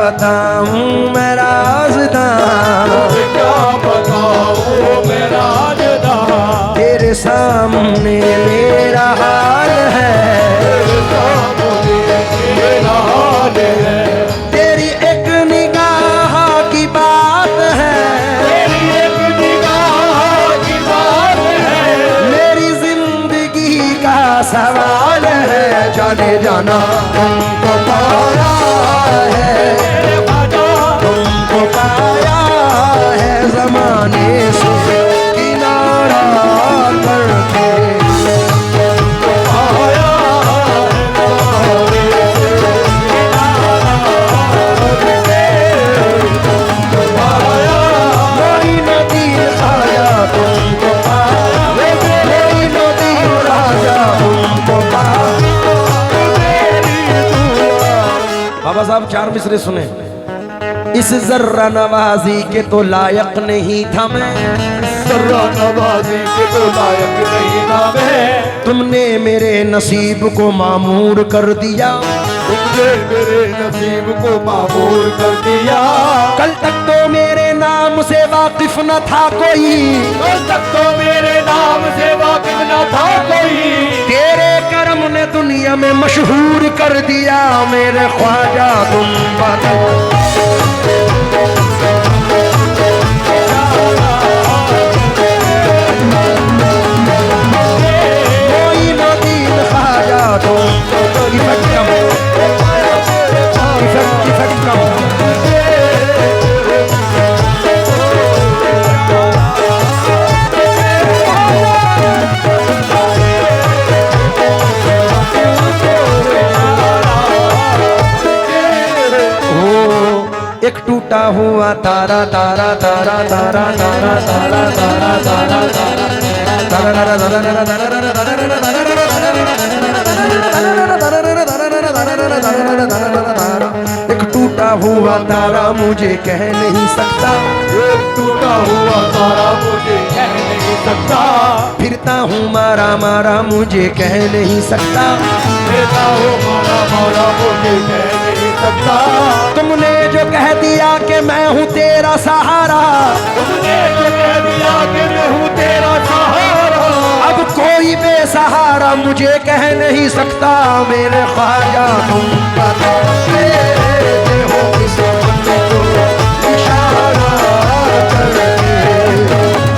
बताऊं मैं राज़दां, क्या बताऊं मैं राज़दां, तेरे सामने मेरा हाल है, तेरे सामने मेरा हाल है। तेरी एक निगाह की बात है, तेरी एक निगाह की बात है, मेरी जिंदगी का सवाल है। जाने जाना तुमको पाया है, मेरे ख्वाजा तुमको पाया है ज़माने से किनारा करके, आया कोई नदी खाया तुमको पाया, कोई नदी राजा तुमको पाया। बाबा साहब 4 मिसरे सुने। इस जर्रा नवाजी के तो लायक नहीं था मैं, सर्रा नवाजी के तो लायक नहीं था मैं, तुमने मेरे नसीब को मामूर कर दिया, तुमने मेरे नसीब को मामूर कर दिया। कल तक तो मेरे नाम से वाकिफ न था कोई, कल तक तो मेरे नाम से वाकिफ न था कोई, तेरे करम ने दुनिया में मशहूर कर दिया। मेरे ख्वाजा तुम बता, कोई नदीन ख्वाजा तुम इफेक्ट कम, इफेक्ट कम। एक टूटा हुआ तारा तारा तारा तारा तारा तारा तारा तारा एक टूटा हुआ तारा मुझे कह नहीं सकता, एक टूटा हुआ तारा मुझे कह नहीं सकता, फिरता हूँ मारा मारा मुझे कह नहीं सकता, फिरता हूँ मारा मारा मुझे कह नहीं सकता। तुमने जो कह दिया कि मैं हूँ तेरा सहारा, तुमने जो कह दिया कि मैं हूँ तेरा सहारा, अब कोई बेसहारा मुझे कह नहीं सकता। मेरे ख्वाजा तुम बताते हो किस बंदे को इशारा करके,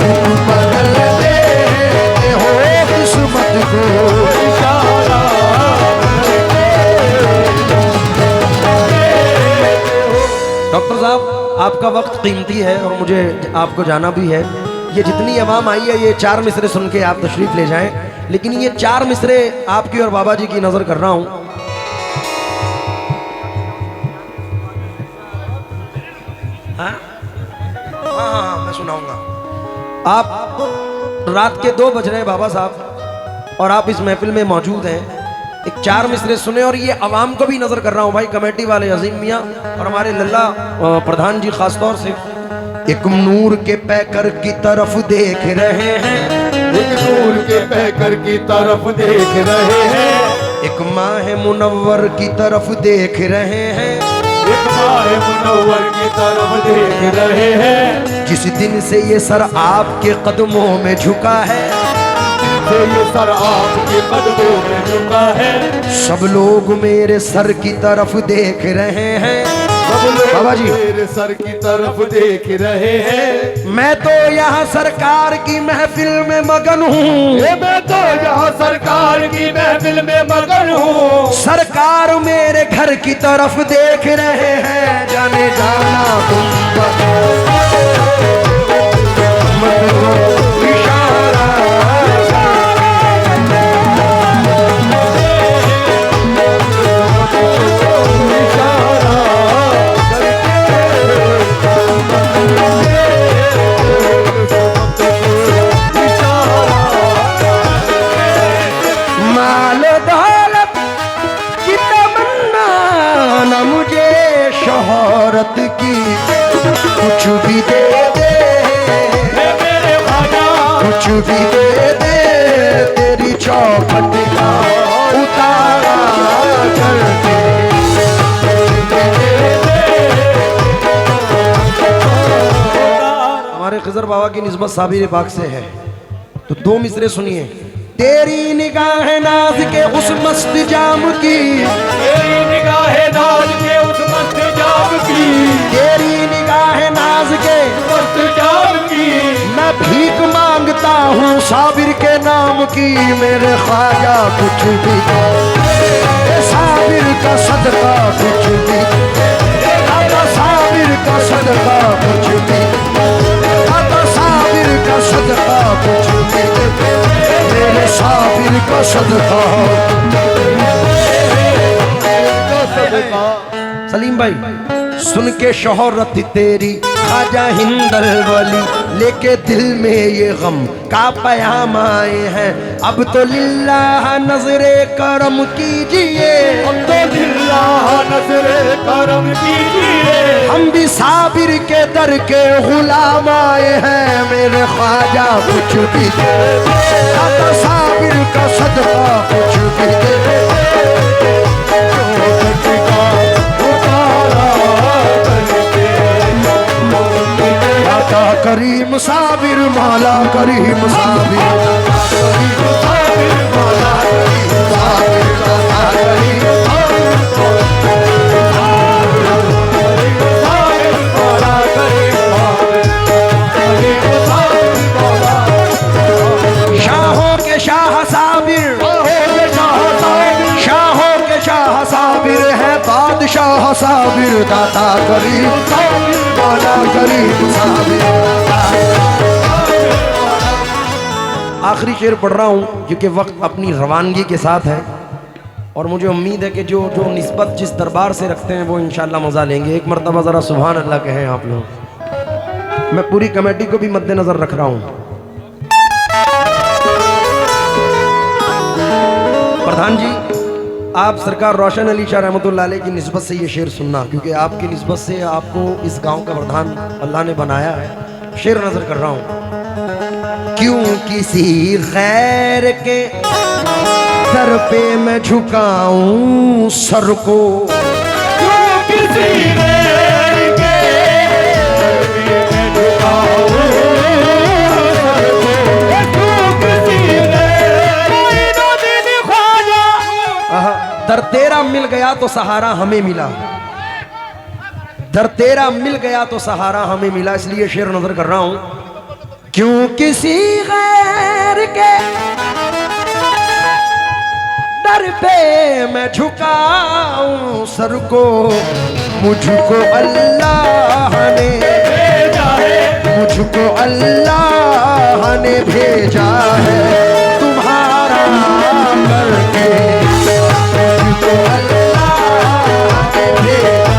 तुम बदल देते हो किस्मत को इशारा डॉक्टर साहब आपका वक्त कीमती है और मुझे आपको जाना भी है। ये जितनी आवाम आई है ये 4 मिसरे सुन के आप तशरीफ ले जाएं, लेकिन ये 4 मिसरे आपकी और बाबा जी की नजर कर रहा हूं। हाँ हाँ मैं सुनाऊंगा। आप रात के 2 बज रहे हैं बाबा साहब और आप इस महफिल में मौजूद हैं। एक 4 मिसरे सुने और ये आवाम को भी नजर कर रहा हूँ भाई, कमेटी वाले अजीम मियाँ और हमारे लल्ला प्रधान जी खास तौर से। एक नूर के पैकर की तरफ देख रहे हैं, एक नूर के पैकर की तरफ देख रहे हैं, एक माह मुनव्वर की तरफ देख रहे हैं, एक माह मुनव्वर की तरफ देख रहे हैं। जिस दिन से ये सर आपके कदमों में झुका है, तो ये सर आपके कदमों में झुका है, सब लोग मेरे सर की तरफ देख रहे हैं। सब लोग बाबा जी मेरे सर की तरफ देख रहे हैं। मैं तो यहाँ सरकार की महफिल में मगन हूँ, मैं तो यहाँ सरकार की महफिल में मगन हूँ। सरकार मेरे घर की तरफ देख रहे हैं। जाने जाना तुम इशारा शोहरत की कुछ भी दे दे, मेरे भाजा कुछ भी दे दे, तेरी चौखट का उतारा करके। बाबा की निस्बत साबिर पाक से है, तो दो मिसरे सुनिए। तेरी निगाह नाज के उस मस्त जाम की, तेरी निगाह नाज के उस मस्त जाम की, तेरी निगाह नाज के मस्त जाम की, मैं भीख मांगता हूँ साबिर के नाम की। मेरे ख्वाजा कुछ भी साबिर का सदका कुछ भी, साबिर का सदका कुछ भी, साबिर का सदका कुछ भी, मेरे साबिर का सदका। सलीम भाई सुन के शोहरत तेरी खाजा हिंदर वली, लेके दिल में ये गम का पयाम आए हैं। अब तो लिल्लाह नजरे करम कीजिए, अब तो लिल्लाह नजरे करम कीजिए, हम भी साबिर के दर के गुलाम आए हैं। मेरे ख्वाजा कुछ भी तो साबिर का सदका कुछ भी दे, करीम साबिर माला करीम साबिर, साबिर माला करीम साबिर, शाहों के शाह साबिर, शाहों के शाह साबिर है बादशाह साबिर, दाता करीम माला करीम साबिर। आखिरी शेर पढ़ रहा हूँ क्योंकि वक्त अपनी रवानगी के साथ है, और मुझे उम्मीद है कि जो जो निस्बत जिस दरबार से रखते हैं वो इंशाल्लाह मज़ा लेंगे। एक मरतबा ज़रा सुभान अल्लाह कहें आप लोग। मैं पूरी कमेटी को भी मद्देनज़र रख रहा हूँ। प्रधान जी, आप सरकार रोशन अली शाह रहमतुल्लाह अलैह की निस्बत से ये शेर सुनना, क्योंकि आपकी निस्बत से आपको इस गांव का प्रधान अल्लाह ने बनाया है। शेर नजर कर रहा हूँ। क्यों किसी गैर के दर पे मैं झुकाऊं सर को, क्यों किसी गैर के दर पे मैं झुकाऊं सर को, क्यों किसी गैर के ख्वाजा। दर तेरा मिल गया तो सहारा हमें मिला, दर तेरा मिल गया तो सहारा हमें मिला। इसलिए शेर नजर कर रहा हूं। क्यों किसी गैर के दर पे मैं झुकाऊं सर को, मुझको अल्लाह ने भेजा है, मुझको अल्लाह ने भेजा है तुम्हारा करके, मुझको अल्लाह ने भेजा।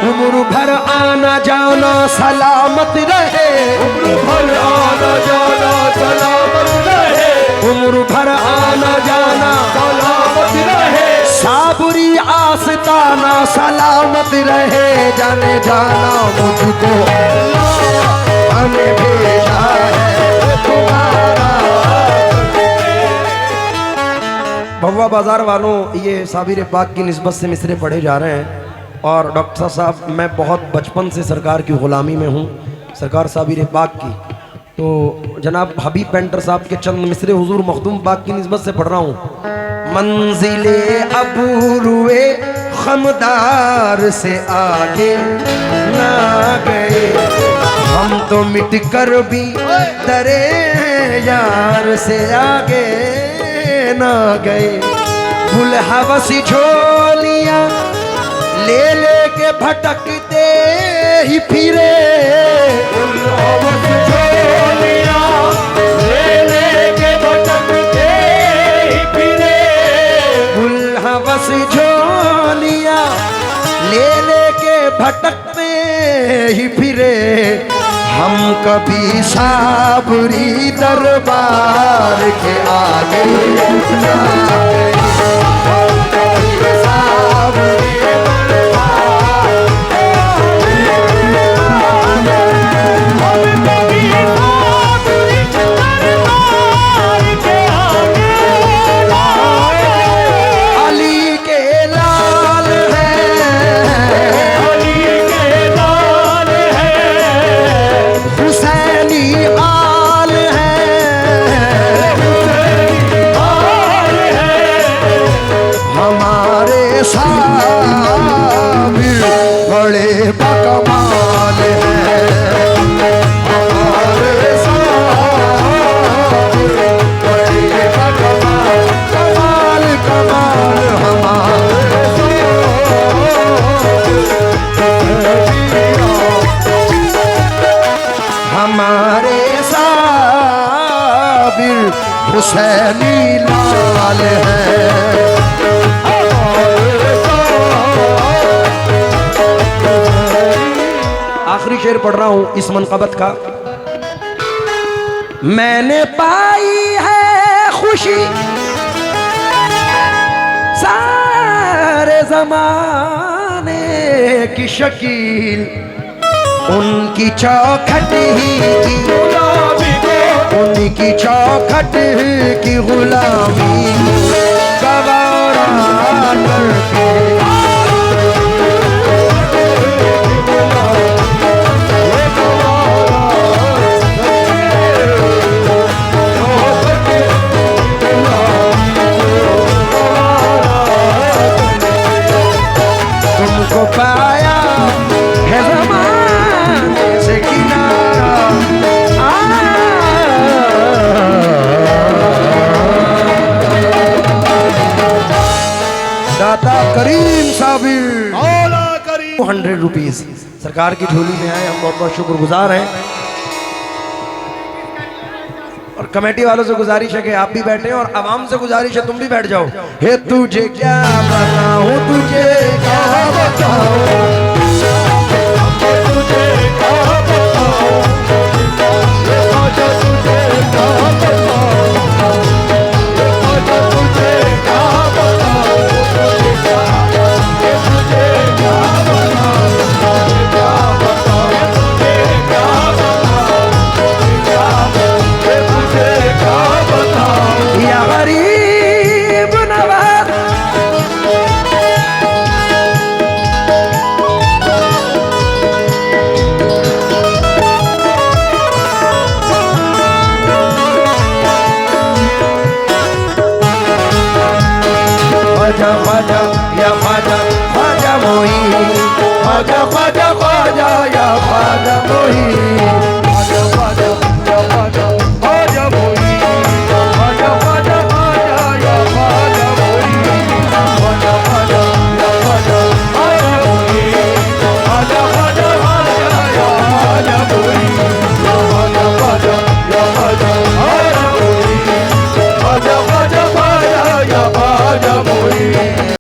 उम्र भर आना जाना सलामत रहे, उम्र भर आना जाना सलामत रहे, उम्र भर आना जाना सलामत रहे, साबुरी आस्ताना सलामत रहे। जाने जाना मुझको हमें भेजा है तुम्हारा। भव्वा बाजार वालों, ये साबिर पाक की निस्बत से मिसरे पढ़े जा रहे हैं। और डॉक्टर साहब, मैं बहुत बचपन से सरकार की ग़ुलामी में हूँ, सरकार साबिर पाक की। तो जनाब हबीब पेंटर साहब के चंद मिसरे हुजूर मखदूम पाक की निस्बत से पढ़ रहा हूँ। मंजिले अबूरुए खमदार से आगे ना गए, हम तो मिट कर भी दरे यार से आगे ना गए। फुल हवसी झोलियाँ ले ले के भटकते ही फिरे, ले ले के भटकते ही फिरे, हवस झोलियाँ ले ले के भटकते ही फिरे। हम कभी साबरी दरबार के आगे ना गए, हम कभी साबरी अली हुसैनी लाल है। आखिरी शेर पढ़ रहा हूं इस मनकबत का। मैंने पाई है खुशी सारे जमाने की शकील, उनकी चौखट ही की गुलामी को, उनकी चौखट की गुलामी गवारा करके। तुमको पाया है ज़माने से किनारा, दाता करीम साबिर 100 रुपीज सरकार की झोली में आए। हम बहुत बहुत शुक्रगुजार हैं और कमेटी वालों से गुजारिश है कि आप भी बैठे और आवाम से गुजारिश है तुम भी बैठ जाओ। हे तुझे क्या बताऊं, तुझे क्या बताऊं, तुझे क्या बताऊं, तुझे क्या बताऊं, तुझे क्या बताऊं, तुझे क्या बताऊं या गरीब नवाज। ख्वाजा ख्वाजा या ख्वाजा ख्वाजा मोही, ख्वाजा ख्वाजा ख्वाजा या ख्वाजा मोही।